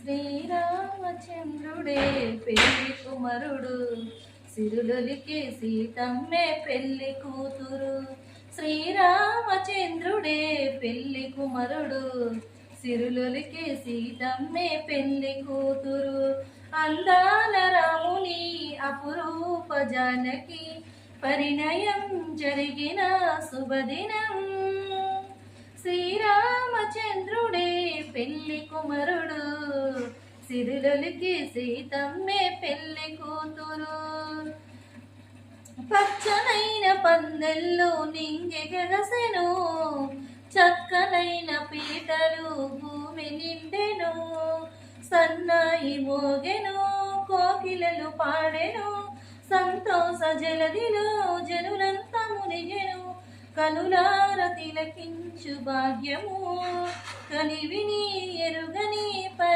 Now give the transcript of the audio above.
శ్రీరామచంద్రుడే పెళ్లి కుమరుడు, సిరులొలికే సీతమ్మే పెళ్లి కూతురు. శ్రీరామచంద్రుడే పెళ్లి కుమరుడు, సిరులొలికే సీతమ్మే పెళ్లి కూతురు. అందాల రాముని అపురూప జానకి పరిణయం జరిగిన శుభదినం. శ్రీరామచంద్రుడే పెళ్లి కుమరుడు, సిరులొలికి సీతమ్మే పెళ్లి కూతురు. పచ్చనైన పందెల్లో నింగిగెగసెను, చక్కనైన పీటలు భూమి నిండెను. సన్నాయి మోగెను, కోకిలలు పాడెను, సంతోష జలదిలో జనులంతా మునిగెను. కనులార తిలకించు భాగ్యము, కనివిని ఎరుగని పరి